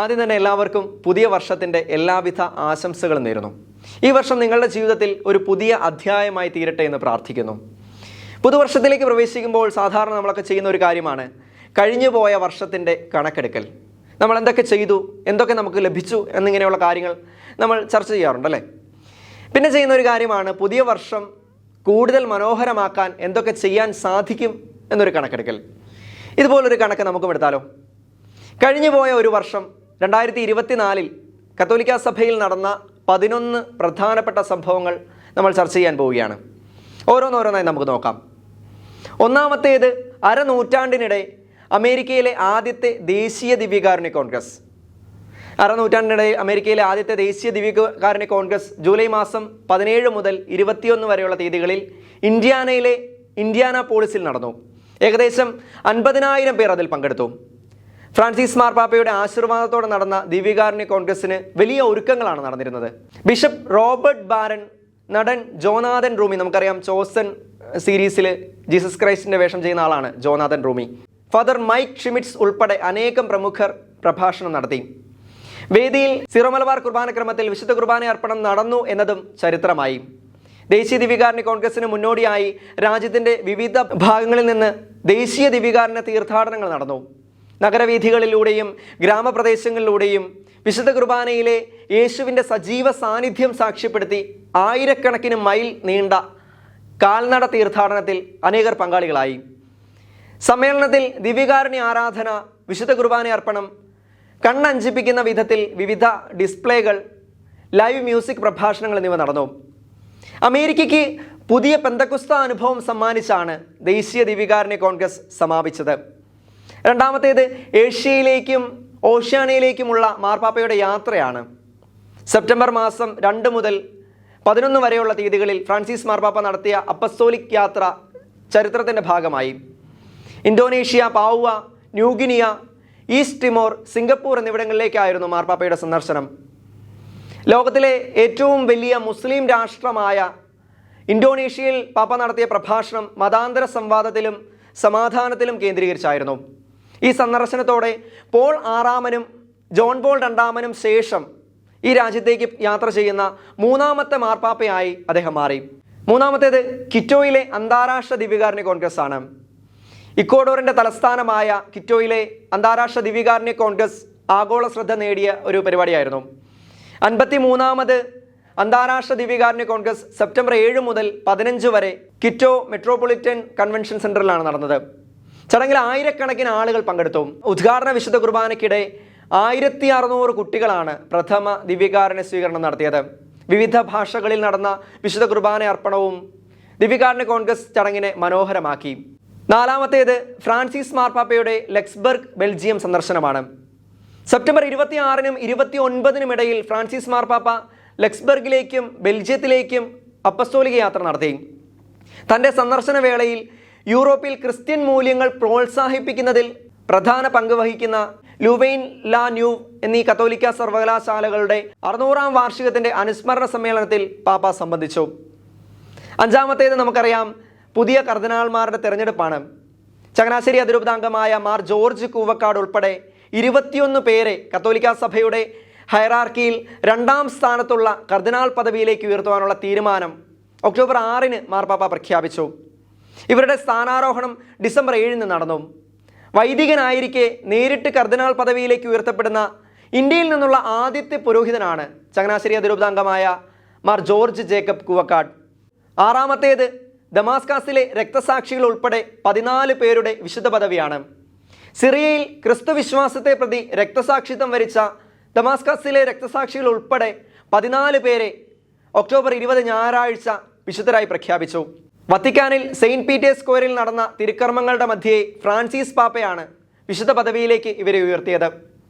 ആദ്യം തന്നെ എല്ലാവർക്കും പുതിയ വർഷത്തിൻ്റെ എല്ലാവിധ ആശംസകളും നേരുന്നു. ഈ വർഷം നിങ്ങളുടെ ജീവിതത്തിൽ ഒരു പുതിയ അധ്യായമായി തീരട്ടെ എന്ന് പ്രാർത്ഥിക്കുന്നു. പുതുവർഷത്തിലേക്ക് പ്രവേശിക്കുമ്പോൾ സാധാരണ നമ്മളൊക്കെ ചെയ്യുന്ന ഒരു കാര്യമാണ് കഴിഞ്ഞു പോയ വർഷത്തിൻ്റെ കണക്കെടുക്കൽ. നമ്മൾ എന്തൊക്കെ ചെയ്തു, എന്തൊക്കെ നമുക്ക് ലഭിച്ചു എന്നിങ്ങനെയുള്ള കാര്യങ്ങൾ നമ്മൾ ചർച്ച ചെയ്യാറുണ്ടല്ലേ. പിന്നെ ചെയ്യുന്ന ഒരു കാര്യമാണ് പുതിയ വർഷം കൂടുതൽ മനോഹരമാക്കാൻ എന്തൊക്കെ ചെയ്യാൻ സാധിക്കും എന്നൊരു കണക്കെടുക്കൽ. ഇതുപോലൊരു കണക്ക് നമുക്കും എടുത്താലോ. കഴിഞ്ഞു പോയ ഒരു വർഷം 2024 കത്തോലിക്ക സഭയിൽ നടന്ന 11 പ്രധാനപ്പെട്ട സംഭവങ്ങൾ നമ്മൾ ചർച്ച ചെയ്യാൻ പോവുകയാണ്. ഓരോന്നോരോന്നായി നമുക്ക് നോക്കാം. ഒന്നാമത്തേത്, അരനൂറ്റാണ്ടിനിടെ അമേരിക്കയിലെ ആദ്യത്തെ ദേശീയ ദിവ്യകാരുണ്യ കോൺഗ്രസ്. അമേരിക്കയിലെ ആദ്യത്തെ ദേശീയ ദിവ്യകാരുണ്യ കോൺഗ്രസ് ജൂലൈ മാസം 17 മുതൽ 21 വരെയുള്ള തീയതികളിൽ ഇന്ത്യാനയിലെ ഇൻഡ്യാനാപോളിസിൽ നടന്നു. ഏകദേശം 50,000 പേർ അതിൽ പങ്കെടുത്തു. ഫ്രാൻസിസ് മാർപ്പാപ്പയുടെ ആശീർവാദത്തോടെ നടന്ന ദിവ്യകാരുണ്യ കോൺഗ്രസിന് വലിയ ഒരുക്കങ്ങളാണ് നടന്നിരുന്നത്. ബിഷപ്പ് റോബർട്ട് ബാരൻ, നടൻ ജോനാഥൻ റൂമി, നമുക്കറിയാം ചോസൻ സീരീസിൽ ജീസസ് ക്രൈസ്റ്റിൻ്റെ വേഷം ചെയ്യുന്ന ആളാണ് ജോനാഥൻ റൂമി, ഫാദർ മൈക്ക് ഷിമിറ്റ്സ് ഉൾപ്പെടെ അനേകം പ്രമുഖർ പ്രഭാഷണം നടത്തി. വേദിയിൽ സിറോ മലബാർ കുർബാനക്രമത്തിൽ വിശുദ്ധ കുർബാന അർപ്പണം നടന്നു എന്നതും ചരിത്രമായി. ദേശീയ ദിവ്യകാരുണ്യ കോൺഗ്രസിന് മുന്നോടിയായി രാജ്യത്തിൻ്റെ വിവിധ ഭാഗങ്ങളിൽ നിന്ന് ദേശീയ ദിവ്യകാരുണ്യ തീർത്ഥാടനങ്ങൾ നടന്നു. നഗരവീഥികളിലൂടെയും ഗ്രാമപ്രദേശങ്ങളിലൂടെയും വിശുദ്ധ കുർബാനയിലെ യേശുവിൻ്റെ സജീവ സാന്നിധ്യം സാക്ഷ്യപ്പെടുത്തി ആയിരക്കണക്കിന് മൈൽ നീണ്ട കാൽനട തീർത്ഥാടനത്തിൽ അനേകർ പങ്കാളികളായി. സമ്മേളനത്തിൽ ദിവ്യകാരുണ്യ ആരാധന, വിശുദ്ധ കുർബാന അർപ്പണം, കണ്ണഞ്ചിപ്പിക്കുന്ന വിധത്തിൽ വിവിധ ഡിസ്പ്ലേകൾ, ലൈവ് മ്യൂസിക് പ്രഭാഷണങ്ങൾ എന്നിവ നടന്നു. അമേരിക്കയ്ക്ക് പുതിയ പെന്തക്കുസ്ത അനുഭവം സമ്മാനിച്ചാണ് ദേശീയ ദിവ്യകാരുണ്യ കോൺഗ്രസ് സമാപിച്ചത്. രണ്ടാമത്തേത്, ഏഷ്യയിലേക്കും ഓഷ്യാനയിലേക്കുമുള്ള മാർപ്പാപ്പയുടെ യാത്രയാണ്. സെപ്റ്റംബർ മാസം 2 മുതൽ 11 വരെയുള്ള തീയതികളിൽ ഫ്രാൻസിസ് മാർപ്പാപ്പ നടത്തിയ അപ്പസ്തോലിക് യാത്ര ചരിത്രത്തിൻ്റെ ഭാഗമായി. Indonesia, Papua, New Guinea, East Timor, Singapore എന്നിവിടങ്ങളിലേക്കായിരുന്നു മാർപ്പാപ്പയുടെ സന്ദർശനം. ലോകത്തിലെ ഏറ്റവും വലിയ മുസ്ലിം രാഷ്ട്രമായ ഇന്തോനേഷ്യയിൽ പാപ്പ നടത്തിയ പ്രഭാഷണം മതാന്തര സംവാദത്തിലും സമാധാനത്തിലും കേന്ദ്രീകരിച്ചായിരുന്നു. ഈ സന്ദർശനത്തോടെ പോൾ ആറാമനും ജോൺ പോൾ രണ്ടാമനും ശേഷം ഈ രാജ്യത്തേക്ക് യാത്ര ചെയ്യുന്ന 3ാമത്തെ മാർപ്പാപ്പയായി അദ്ദേഹം മാറി. മൂന്നാമത്തേത്, ക്വിറ്റോയിലെ അന്താരാഷ്ട്ര ദിവ്യകാരുണ്യ കോൺഗ്രസ് ആണ്. ഇക്വഡോറിൻ്റെ തലസ്ഥാനമായ ക്വിറ്റോയിലെ അന്താരാഷ്ട്ര ദിവ്യകാരുണ്യ കോൺഗ്രസ് ആഗോള ശ്രദ്ധ നേടിയ ഒരു പരിപാടിയായിരുന്നു. 53ാമത് അന്താരാഷ്ട്ര ദിവ്യകാരുണ്യ കോൺഗ്രസ് സെപ്റ്റംബർ 7 മുതൽ 15 വരെ ക്വിറ്റോ മെട്രോപൊളിറ്റൻ കൺവെൻഷൻ സെൻറ്ററിലാണ് നടന്നത്. ചടങ്ങിൽ ആയിരക്കണക്കിന് ആളുകൾ പങ്കെടുത്തു. ഉദ്ഘാടന വിശുദ്ധ കുർബാനയ്ക്കിടെ 1600 കുട്ടികളാണ് പ്രഥമ ദിവ്യകാരുണ്യ സ്വീകരണം നടത്തിയത്. വിവിധ ഭാഷകളിൽ നടന്ന വിശുദ്ധ കുർബാന അർപ്പണവും ദിവ്യകാരുണ്യ കോൺഗ്രസ് ചടങ്ങിനെ മനോഹരമാക്കി. നാലാമത്തേത്, ഫ്രാൻസിസ് മാർപ്പാപ്പയുടെ ലക്സ്ബർഗ് ബെൽജിയം സന്ദർശനമാണ്. സെപ്റ്റംബർ 26-നും 29-നും ഇടയിൽ ഫ്രാൻസിസ് മാർപ്പാപ്പ ലക്സ്ബർഗിലേക്കും ബെൽജിയത്തിലേക്കും അപ്പസ്തോലിക യാത്ര നടത്തി. തൻ്റെ സന്ദർശന വേളയിൽ യൂറോപ്പിൽ ക്രിസ്ത്യൻ മൂല്യങ്ങൾ പ്രോത്സാഹിപ്പിക്കുന്നതിൽ പ്രധാന പങ്ക് വഹിക്കുന്ന ലൂവെയിൻ, ലാ ന്യൂവ് എന്നീ കത്തോലിക്ക സർവകലാശാലകളുടെ 600-ാം വാർഷികത്തിൻ്റെ അനുസ്മരണ സമ്മേളനത്തിൽ പാപ്പ സംബന്ധിച്ചു. അഞ്ചാമത്തേത് നമുക്കറിയാം, പുതിയ കർദിനാൾമാരുടെ തെരഞ്ഞെടുപ്പാണ്. ചങ്ങനാശ്ശേരി അതിരൂപതാംഗമായ മാർ ജോർജ് കൂവക്കാട് ഉൾപ്പെടെ 21 പേരെ കത്തോലിക്ക സഭയുടെ ഹയറാർക്കിയിൽ 2ാം സ്ഥാനത്തുള്ള കർദിനാൾ പദവിയിലേക്ക് ഉയർത്തുവാനുള്ള തീരുമാനം ഒക്ടോബർ 6-ന് മാർപ്പാപ്പ പ്രഖ്യാപിച്ചു. ഇവരുടെ സ്ഥാനാരോഹണം ഡിസംബർ 7-ന് നടന്നു. വൈദികനായിരിക്കെ നേരിട്ട് കർദിനാൾ പദവിയിലേക്ക് ഉയർത്തപ്പെടുന്ന ഇന്ത്യയിൽ നിന്നുള്ള ആദ്യത്തെ പുരോഹിതനാണ് ചങ്ങനാശ്ശേരി അതിരൂപതാംഗമായ മാർ ജോർജ് ജേക്കബ് കൂവക്കാട്. ആറാമത്തേത്, ദമാസ്കസിലെ രക്തസാക്ഷികൾ ഉൾപ്പെടെ 14 പേരുടെ വിശുദ്ധ പദവിയാണ്. സിറിയയിൽ ക്രിസ്തു വിശ്വാസത്തെ പ്രതി രക്തസാക്ഷിത്വം വരിച്ച ദമാസ്കസിലെ രക്തസാക്ഷികൾ ഉൾപ്പെടെ 14 പേരെ ഒക്ടോബർ 20 ഞായറാഴ്ച വിശുദ്ധരായി പ്രഖ്യാപിച്ചു. വത്തിക്കാനിൽ സെയിൻറ്റ് പീറ്റേഴ്സ് സ്ക്വയറിൽ നടന്ന തിരുക്കർമ്മങ്ങളുടെ മധ്യേ ഫ്രാൻസിസ് പാപ്പയാണ് വിശുദ്ധ പദവിയിലേക്ക് ഇവരെ ഉയർത്തിയത്.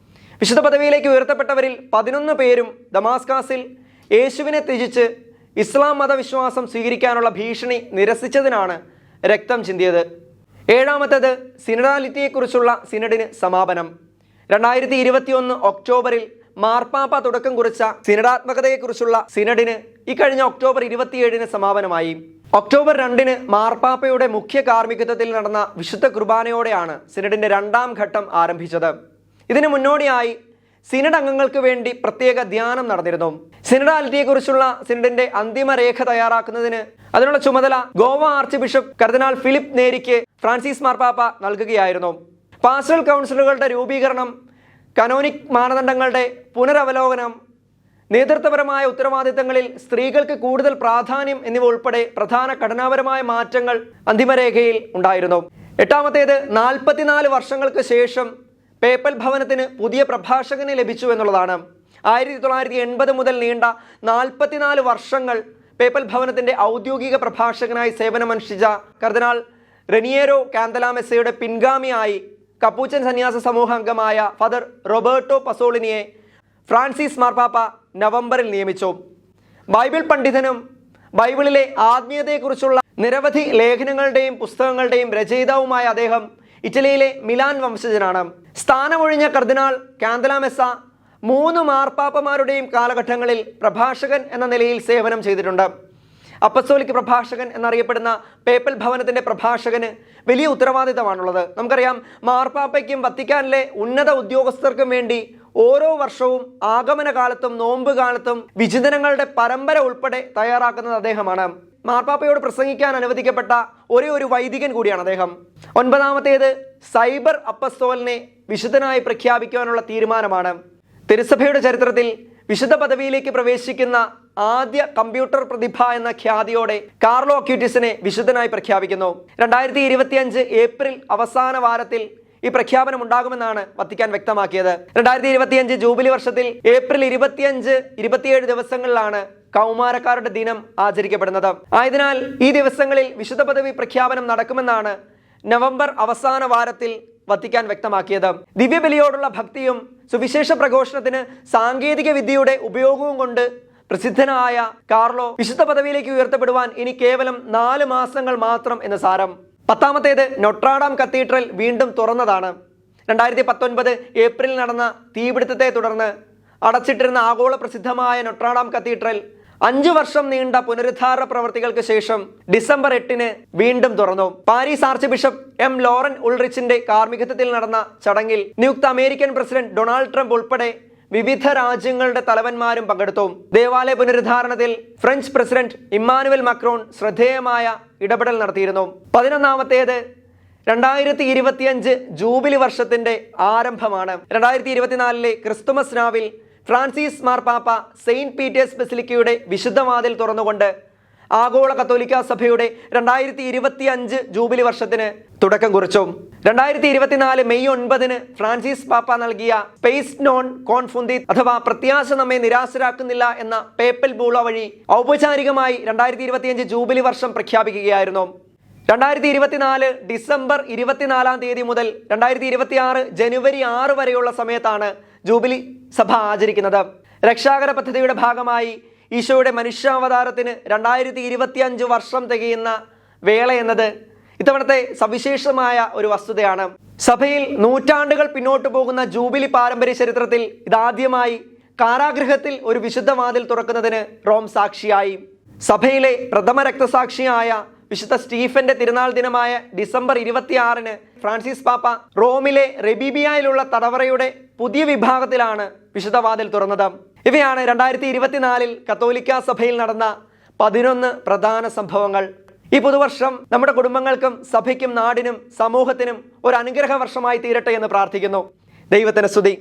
വിശുദ്ധ പദവിയിലേക്ക് ഉയർത്തപ്പെട്ടവരിൽ 11 പേരും ദമാസ്കസിൽ യേശുവിനെ ത്യജിച്ച് ഇസ്ലാം മതവിശ്വാസം സ്വീകരിക്കാനുള്ള ഭീഷണി നിരസിച്ചതിനാണ് രക്തം ചിന്തിയത്. ഏഴാമത്തേത്, സിനഡാലിറ്റിയെക്കുറിച്ചുള്ള സിനഡിന് സമാപനം. 2021 ഒക്ടോബറിൽ മാർപ്പാപ്പ തുടക്കം കുറിച്ച സിനഡാത്മകതയെക്കുറിച്ചുള്ള സിനഡിന് ഇക്കഴിഞ്ഞ ഒക്ടോബർ 27-ന് സമാപനമായി. ഒക്ടോബർ 2-ന് മാർപ്പാപ്പയുടെ മുഖ്യ കാർമ്മികത്വത്തിൽ നടന്ന വിശുദ്ധ കുർബാനയോടെയാണ് സിനഡിൻ്റെ 2ാം ഘട്ടം ആരംഭിച്ചത്. ഇതിനു മുന്നോടിയായി സിനഡ് അംഗങ്ങൾക്ക് വേണ്ടി പ്രത്യേക ധ്യാനം നടന്നിരുന്നു. സിനഡാലിറ്റിയെക്കുറിച്ചുള്ള സിനഡിന്റെ അന്തിമ രേഖ തയ്യാറാക്കുന്നതിന് അതിനുള്ള ചുമതല ഗോവ ആർച്ച് ബിഷപ്പ് കർദിനാൾ ഫിലിപ്പ് നേരിക്ക് ഫ്രാൻസിസ് മാർപ്പാപ്പ നൽകുകയായിരുന്നു. പാസ്റ്ററൽ കൗൺസിലുകളുടെ രൂപീകരണം, കനോനിക് മാനദണ്ഡങ്ങളുടെ പുനരവലോകനം, നേതൃത്വപരമായ ഉത്തരവാദിത്തങ്ങളിൽ സ്ത്രീകൾക്ക് കൂടുതൽ പ്രാധാന്യം എന്നിവ ഉൾപ്പെടെ പ്രധാന ഘടനാപരമായ മാറ്റങ്ങൾ അന്തിമരേഖയിൽ ഉണ്ടായിരുന്നു. എട്ടാമത്തേത് 44 വർഷങ്ങൾക്ക് ശേഷം പേപ്പൽ ഭവനത്തിന് പുതിയ പ്രഭാഷകനെ ലഭിച്ചു എന്നുള്ളതാണ്. 1980 മുതൽ നീണ്ട 44 വർഷങ്ങൾ പേപ്പൽ ഭവനത്തിന്റെ ഔദ്യോഗിക പ്രഭാഷകനായി സേവനമനുഷ്ഠിച്ച കർദിനാൾ റെനിയേരോ കാന്തലാമെസയുടെ പിൻഗാമിയായി കപ്പൂച്ചൻ സന്യാസ സമൂഹ അംഗമായ ഫാദർ റോബർട്ടോ പസോളിനിയെ ഫ്രാൻസിസ് മാർപ്പാപ്പ നവംബറിൽ നിയമിച്ചു. ബൈബിൾ പണ്ഡിതനും ബൈബിളിലെ ആത്മീയതയെക്കുറിച്ചുള്ള നിരവധി ലേഖനങ്ങളുടെയും പുസ്തകങ്ങളുടെയും രചയിതാവുമായ അദ്ദേഹം ഇറ്റലിയിലെ മിലാൻ വംശജനാണ്. സ്ഥാനമൊഴിഞ്ഞ കർദിനാൾ കാന്തലാമെസ 3 മാർപ്പാപ്പമാരുടെയും കാലഘട്ടങ്ങളിൽ പ്രഭാഷകൻ എന്ന നിലയിൽ സേവനം ചെയ്തിട്ടുണ്ട്. അപ്പസ്തോലിക് പ്രഭാഷകൻ എന്നറിയപ്പെടുന്ന പേപ്പൽ ഭവനത്തിന്റെ പ്രഭാഷകന് വലിയ ഉത്തരവാദിത്തമാണുള്ളത്. നമുക്കറിയാം, മാർപ്പാപ്പയ്ക്കും വത്തിക്കാനിലെ ഉന്നത ഉദ്യോഗസ്ഥർക്കും വേണ്ടി ഓരോ വർഷവും ആഗമന കാലത്തും നോമ്പ് കാലത്തും വിചിന്തനങ്ങളുടെ പരമ്പര ഉൾപ്പെടെ തയ്യാറാക്കുന്നത് അദ്ദേഹമാണ്. മാർപ്പാപ്പയോട് പ്രസംഗിക്കാൻ അനുവദിക്കപ്പെട്ട ഒരേ ഒരു വൈദികൻ കൂടിയാണ് അദ്ദേഹം. 9ാമത്തേത് സൈബർ അപ്പസ്തോലിനെ വിശുദ്ധനായി പ്രഖ്യാപിക്കുവാനുള്ള തീരുമാനമാണ്. തിരുസഭയുടെ ചരിത്രത്തിൽ വിശുദ്ധ പദവിയിലേക്ക് പ്രവേശിക്കുന്ന ആദ്യ കമ്പ്യൂട്ടർ പ്രതിഭ എന്ന ഖ്യാതിയോടെ കാർലോ അക്യൂറ്റിസിനെ വിശുദ്ധനായി പ്രഖ്യാപിക്കുന്നു. 2025 ഏപ്രിൽ അവസാന വാരത്തിൽ ഈ പ്രഖ്യാപനം ഉണ്ടാകുമെന്നാണ് വത്തിക്കാൻ വ്യക്തമാക്കിയത്. 2025 ജൂബിലി വർഷത്തിൽ ഏപ്രിൽ 25, 27 ദിവസങ്ങളിലാണ് കൗമാരക്കാരുടെ ദിനം ആചരിക്കപ്പെടുന്നത്. ആയതിനാൽ ഈ ദിവസങ്ങളിൽ വിശുദ്ധ പദവി പ്രഖ്യാപനം നടക്കുമെന്നാണ് നവംബർ അവസാന വാരത്തിൽ വത്തിക്കാൻ വ്യക്തമാക്കിയത്. ദിവ്യബലിയോടുള്ള ഭക്തിയും സുവിശേഷ പ്രഘോഷണത്തിന് സാങ്കേതിക വിദ്യയുടെ ഉപയോഗവും കൊണ്ട് പ്രസിദ്ധനായ കാർലോ വിശുദ്ധ പദവിയിലേക്ക് ഉയർത്തപ്പെടുവാൻ ഇനി കേവലം 4 മാസങ്ങൾ മാത്രം എന്ന് സാരം. 10ാമത്തേത് നൊട്രാഡാം കത്തീഡ്രൽ വീണ്ടും തുറന്നതാണ്. 2019 ഏപ്രിൽ നടന്ന തീപിടുത്തത്തെ തുടർന്ന് അടച്ചിട്ടിരുന്ന ആഗോള പ്രസിദ്ധമായ നൊട്രാഡാം കത്തീഡ്രൽ 5 വർഷം നീണ്ട പുനരുദ്ധാരണ പ്രവർത്തികൾക്ക് ശേഷം ഡിസംബർ 8 വീണ്ടും തുറന്നു. Paris archbishop M Laurent ഉൾറിച്ചിന്റെ കാർമ്മികത്വത്തിൽ നടന്ന ചടങ്ങിൽ നിയുക്ത അമേരിക്കൻ പ്രസിഡന്റ് ഡൊണാൾഡ് ട്രംപ് ഉൾപ്പെടെ വിവിധ രാജ്യങ്ങളുടെ തലവന്മാരും പങ്കെടുത്തു. ദേവാലയ പുനരുദ്ധാരണത്തിൽ ഫ്രഞ്ച് പ്രസിഡന്റ് ഇമ്മാനുവൽ മക്രോൺ ശ്രദ്ധേയമായ ഇടപെടൽ നടത്തിയിരുന്നു. 11ാമത്തേത് 2025 ജൂബിലി വർഷത്തിന്റെ ആരംഭമാണ്. 2024 ക്രിസ്തുമസ് രാവിൽ ഫ്രാൻസിസ് മാർപ്പാപ്പ സെയിന്റ് പീറ്റേഴ്സ് ബസിലിക്കയുടെ വിശുദ്ധവാതിൽ തുറന്നുകൊണ്ട് ആഗോള കത്തോലിക്ക സഭയുടെ 2025 ജൂബിലി വർഷത്തിന് തുടക്കം കുറിച്ചു. 2024 മെയ് 9 ഫ്രാൻസിസ് പാപ്പ നൽകിയ സ്പേസ് നോൺ കോൺഫുന്തിത് അഥവാ പ്രത്യാശ നമ്മെ നിരാശരാക്കുന്നില്ല എന്ന പേപ്പൽ ബൂള വഴി ഔപചാരികമായി 2025 ജൂബിലി വർഷം പ്രഖ്യാപിക്കുകയായിരുന്നു. 2024 ഡിസംബർ 24-ാം തീയതി മുതൽ 2026 ജനുവരി 6 വരെയുള്ള സമയത്താണ് ജൂബിലി സഭ ആചരിക്കുന്നത്. രക്ഷാകര പദ്ധതിയുടെ ഭാഗമായി ഈശോയുടെ മനുഷ്യാവതാരത്തിന് 2025 വർഷം തികയുന്ന വേള എന്നത് ഇത്തവണത്തെ സവിശേഷമായ ഒരു വസ്തുതയാണ്. സഭയിൽ നൂറ്റാണ്ടുകൾ പിന്നോട്ട് പോകുന്ന ജൂബിലി പാരമ്പര്യ ചരിത്രത്തിൽ ഇതാദ്യമായി കാരാഗൃഹത്തിൽ ഒരു വിശുദ്ധ വാതിൽ തുറക്കുന്നതിന് റോം സാക്ഷിയായി. സഭയിലെ പ്രഥമ രക്തസാക്ഷിയായ വിശുദ്ധ സ്റ്റീഫന്റെ തിരുനാൾ ദിനമായ ഡിസംബർ 26 ഫ്രാൻസിസ് പാപ്പ റോമിലെ റെബീബിയയിലുള്ള തടവറയുടെ പുതിയ വിഭാഗത്തിലാണ് വിശുദ്ധവാതിൽ തുറന്നത്. ഇവയാണ് 2024 കത്തോലിക്ക സഭയിൽ നടന്ന 11 പ്രധാന സംഭവങ്ങൾ. ഈ പുതുവർഷം നമ്മുടെ കുടുംബങ്ങൾക്കും സഭയ്ക്കും നാടിനും സമൂഹത്തിനും ഒരു അനുഗ്രഹ വർഷമായി തീരട്ടെ എന്ന് പ്രാർത്ഥിക്കുന്നു. ദൈവത്തിന് സ്തുതി.